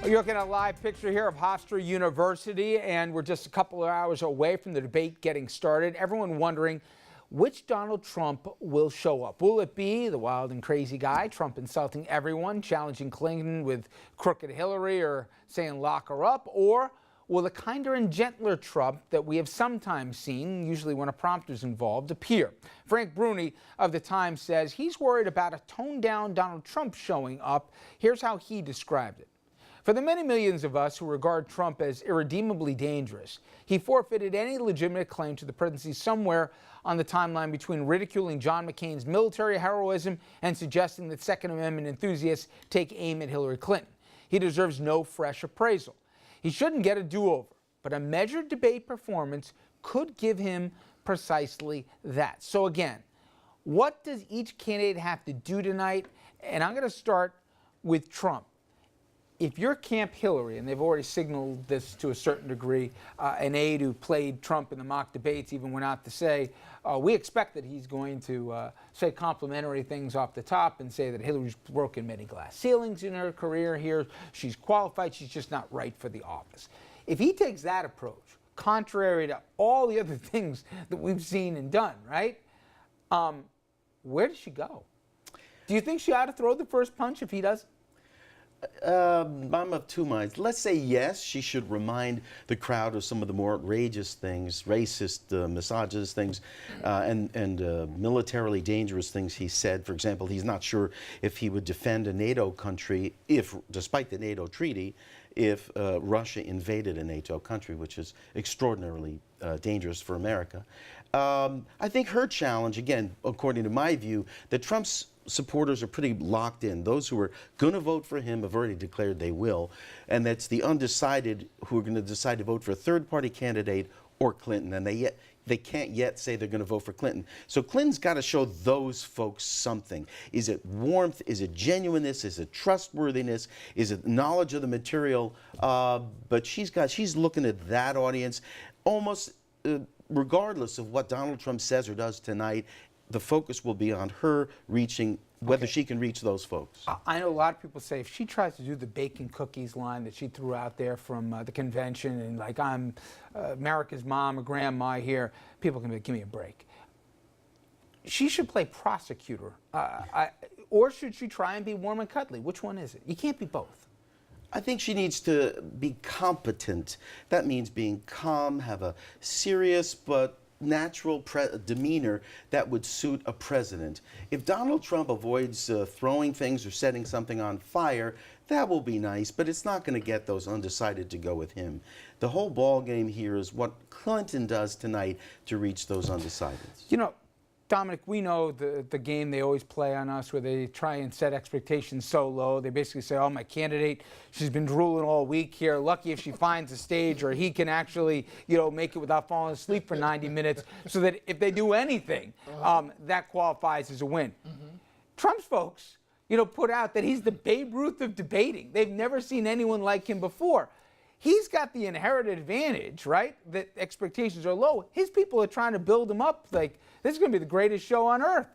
Well, you're looking at a live picture here of Hofstra University, and we're just a couple of hours away from the debate getting started. Everyone wondering which Donald Trump will show up. Will it be the wild and crazy guy, Trump insulting everyone, challenging Clinton with crooked Hillary or saying lock her up? Or will the kinder and gentler Trump that we have sometimes seen, usually when a prompter's involved, appear? Frank Bruni of The Times says he's worried about a toned-down Donald Trump showing up. Here's how he described it. For the many millions of us who regard Trump as irredeemably dangerous, he forfeited any legitimate claim to the presidency somewhere on the timeline between ridiculing John McCain's military heroism and suggesting that Second Amendment enthusiasts take aim at Hillary Clinton. He deserves no fresh appraisal. He shouldn't get a do-over, but a measured debate performance could give him precisely that. So again, what does each candidate have to do tonight? And I'm going to start with Trump. If you're Camp Hillary, and they've already signaled this to a certain degree, an aide who played Trump in the mock debates even went out to say, we expect that he's going to say complimentary things off the top and say that Hillary's broken many glass ceilings in her career here. She's qualified. She's just not right for the office. If he takes that approach, contrary to all the other things that we've seen and done, right, where does she go? Do you think she ought to throw the first punch if he does? I'm of two minds. Let's say yes, she should remind the crowd of some of the more outrageous things, racist, misogynist things, and militarily dangerous things he said. For example, he's not sure if he would defend a NATO country if, despite the NATO treaty, if Russia invaded a NATO country, which is extraordinarily dangerous for America. I think her challenge, again, according to my view, that Trump's supporters are pretty locked in. Those who are going to vote for him have already declared they will, and that's the undecided who are going to decide to vote for a third-party candidate or Clinton, and they can't yet say they're going to vote for Clinton. So Clinton's got to show those folks something. Is it warmth? Is it genuineness? Is it trustworthiness? Is it knowledge of the material? But she's looking at that audience almost regardless of what Donald Trump says or does tonight. The focus will be on her reaching, whether she can reach those folks. I know a lot of people say if she tries to do the bacon cookies line that she threw out there from the convention and like I'm America's mom or grandma here, people can be like, give me a break. She should play prosecutor. Or should she try and be warm and cuddly? Which one is it? You can't be both. I think she needs to be competent. That means being calm, have a serious but natural demeanor that would suit a president. If Donald Trump avoids throwing things or setting something on fire, that will be nice, but it's not going to get those undecided to go with him. The whole ball game here is what Clinton does tonight to reach those undecideds. You know, Dominic, we know the game they always play on us where they try and set expectations so low. They basically say, oh, my candidate, she's been drooling all week here. Lucky if she finds a stage or he can actually, you know, make it without falling asleep for 90 minutes so that if they do anything, that qualifies as a win. Trump's folks, you know, put out that he's the Babe Ruth of debating. They've never seen anyone like him before. He's got the inherited advantage, right, that expectations are low. His people are trying to build him up like this is going to be the greatest show on earth.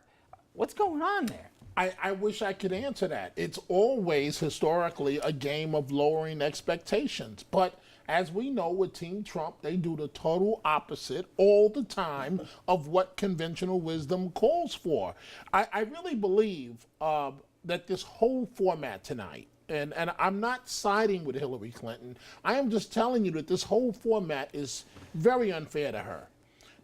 What's going on there? I wish I could answer that. It's always historically a game of lowering expectations. But as we know with Team Trump, they do the total opposite all the time of what conventional wisdom calls for. I really believe that this whole format tonight, and I'm not siding with Hillary Clinton. I am just telling you that this whole format is very unfair to her.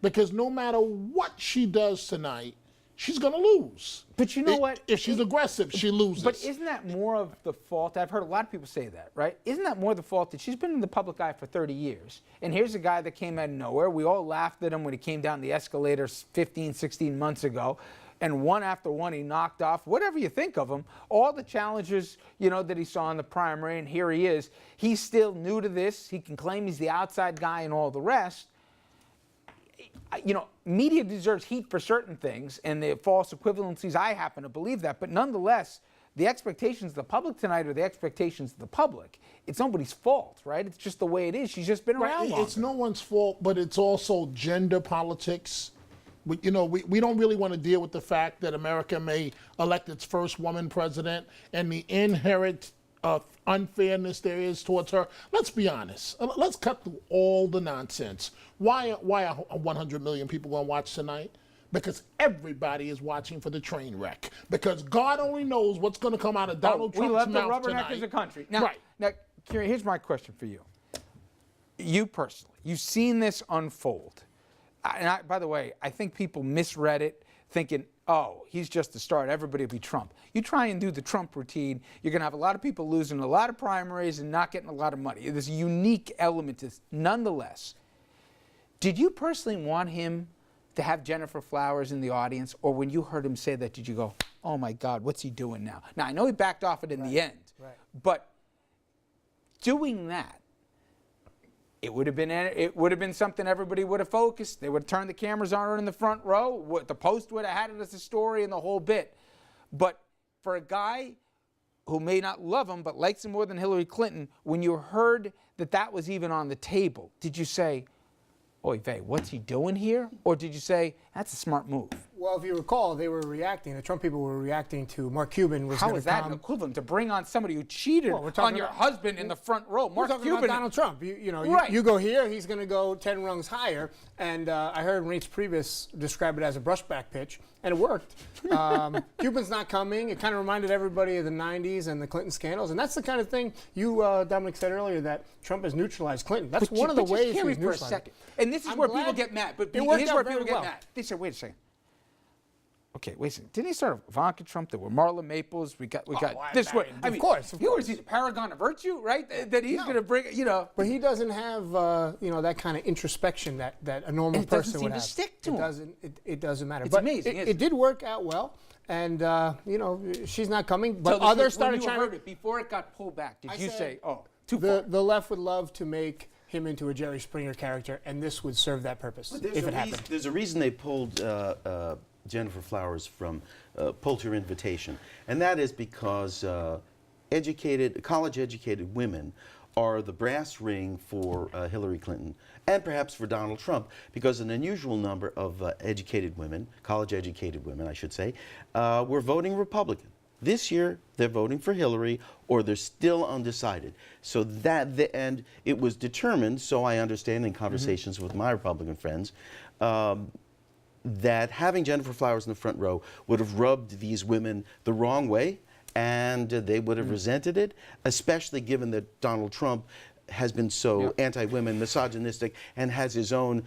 Because no matter what she does tonight, she's going to lose. But you know what? If she's aggressive, she loses. But isn't that more of the fault? I've heard a lot of people say that, right? Isn't that more the fault that she's been in the public eye for 30 years? And here's a guy that came out of nowhere. We all laughed at him when he came down the escalator 15, 16 months ago. And one after one, he knocked off, whatever you think of him, all the challenges, you know, that he saw in the primary, and here he is. He's still new to this. He can claim he's the outside guy and all the rest. You know, media deserves heat for certain things, and the false equivalencies, I happen to believe that. But nonetheless, the expectations of the public tonight are the expectations of the public. It's nobody's fault, right? It's just the way it is. She's just been around longer. It's no one's fault, but it's also gender politics. We don't really want to deal with the fact that America may elect its first woman president and the inherent unfairness there is towards her. Let's be honest. Let's cut through all the nonsense. Why are 100 million people going to watch tonight? Because everybody is watching for the train wreck. Because God only knows what's going to come out of Donald Trump's mouth tonight. We left the rubberneck as a country. Now, right. Now, Kieran, here's my question for you. You personally, you've seen this unfold. By the way, I think people misread it, thinking, oh, he's just the start. Everybody will be Trump. You try and do the Trump routine, you're going to have a lot of people losing a lot of primaries and not getting a lot of money. There's a unique element to this. Nonetheless, did you personally want him to have Gennifer Flowers in the audience, or when you heard him say that, did you go, oh my God, what's he doing now? Now, I know he backed off it in the end, but doing that, it would have been something everybody would have focused. They would have turned the cameras on her in the front row. The Post would have had it as a story and the whole bit. But for a guy who may not love him but likes him more than Hillary Clinton, when you heard that that was even on the table, did you say, oy vey, what's he doing here? Or did you say, that's a smart move? Well, if you recall, they were reacting, the Trump people were reacting to Mark Cuban. How is that an equivalent to bring on somebody who cheated on your husband in the front row? Mark We're talking Cuban. about Donald Trump. You go here, he's going to go 10 rungs higher. And I heard Reince Priebus describe it as a brushback pitch, and it worked. Cuban's not coming. It kind of reminded everybody of the 90s and the Clinton scandals. And that's the kind of thing you, Dominic, said earlier, that Trump has neutralized Clinton. That's one of the ways he's neutralized. For a second. And this is where people get mad. But here's where people get mad. They say, wait a second. Okay, wait a second. Didn't he start Ivanka Trump? There were Marla Maples. We got this one. Of course. He was the paragon of virtue, right? That he's going to bring, But he doesn't have, that kind of introspection that a normal person would have. It doesn't seem to stick to him. It doesn't matter. It's but amazing. It did work out well, and she's not coming. But so others started when you trying heard it before it got pulled back. Did you said, say, oh, too far? The left would love to make him into a Jerry Springer character, and this would serve that purpose if it happened. There's a reason they pulled Gennifer Flowers from pulled her invitation, and that is because college-educated women are the brass ring for Hillary Clinton and perhaps for Donald Trump, because an unusual number of educated women, college-educated women, I should say, were voting Republican. This year, they're voting for Hillary, or they're still undecided. So and it was determined, so I understand in conversations with my Republican friends, that having Gennifer Flowers in the front row would have rubbed these women the wrong way, and they would have resented it, especially given that Donald Trump has been so anti-women, misogynistic, and has his own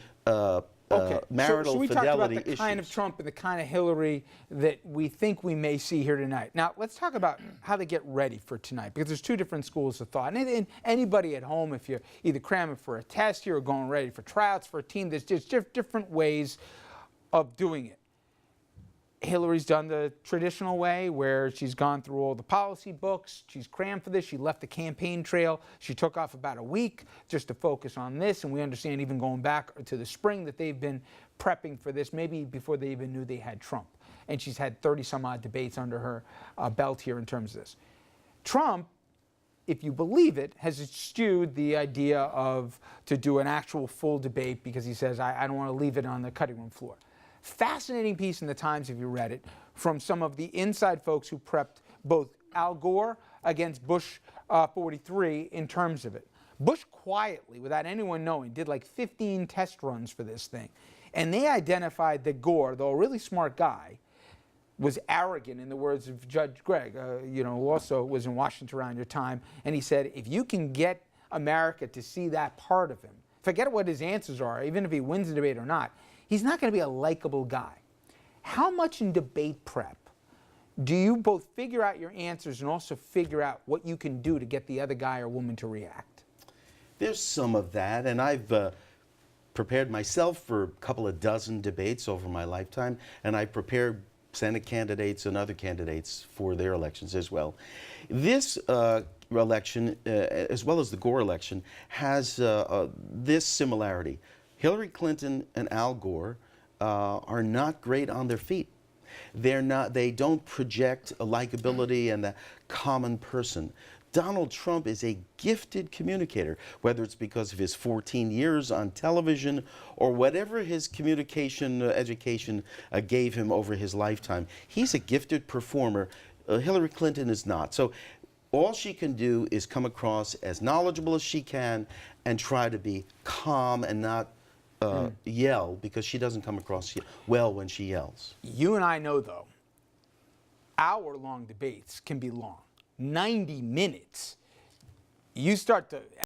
marital so we fidelity talked about the issues. kind of Trump and the kind of Hillary that we think we may see here tonight. Now, let's talk about how to get ready for tonight, because there's two different schools of thought. And anybody at home, if you're either cramming for a test here or going ready for tryouts for a team, there's just different ways of doing it. Hillary's done the traditional way, where she's gone through all the policy books. She's crammed for this. She left the campaign trail. She took off about a week just to focus on this. And we understand, even going back to the spring, that they've been prepping for this, maybe before they even knew they had Trump. And she's had 30-some-odd debates under her belt here in terms of this. Trump, if you believe it, has eschewed the idea to do an actual full debate, because he says, I don't want to leave it on the cutting room floor. Fascinating piece in the Times, if you read it, from some of the inside folks who prepped both Al Gore against Bush 43 in terms of it. Bush quietly, without anyone knowing, did like 15 test runs for this thing. And they identified that Gore, though a really smart guy, was arrogant, in the words of Judge Gregg, who also was in Washington around your time. And he said, if you can get America to see that part of him, forget what his answers are, even if he wins the debate or not, he's not going to be a likable guy. How much in debate prep do you both figure out your answers and also figure out what you can do to get the other guy or woman to react? There's some of that, and I've prepared myself for a couple of dozen debates over my lifetime, and I prepared Senate candidates and other candidates for their elections as well. This election, as well as the Gore election, has this similarity. Hillary Clinton and Al Gore are not great on their feet. They don't project a likability and the common person. Donald Trump is a gifted communicator, whether it's because of his 14 years on television or whatever his communication education gave him over his lifetime. He's a gifted performer. Hillary Clinton is not. So All she can do is come across as knowledgeable as she can and try to be calm and not yell, because she doesn't come across well when she yells. You and I know, though, hour-long debates can be long. 90 minutes. You start to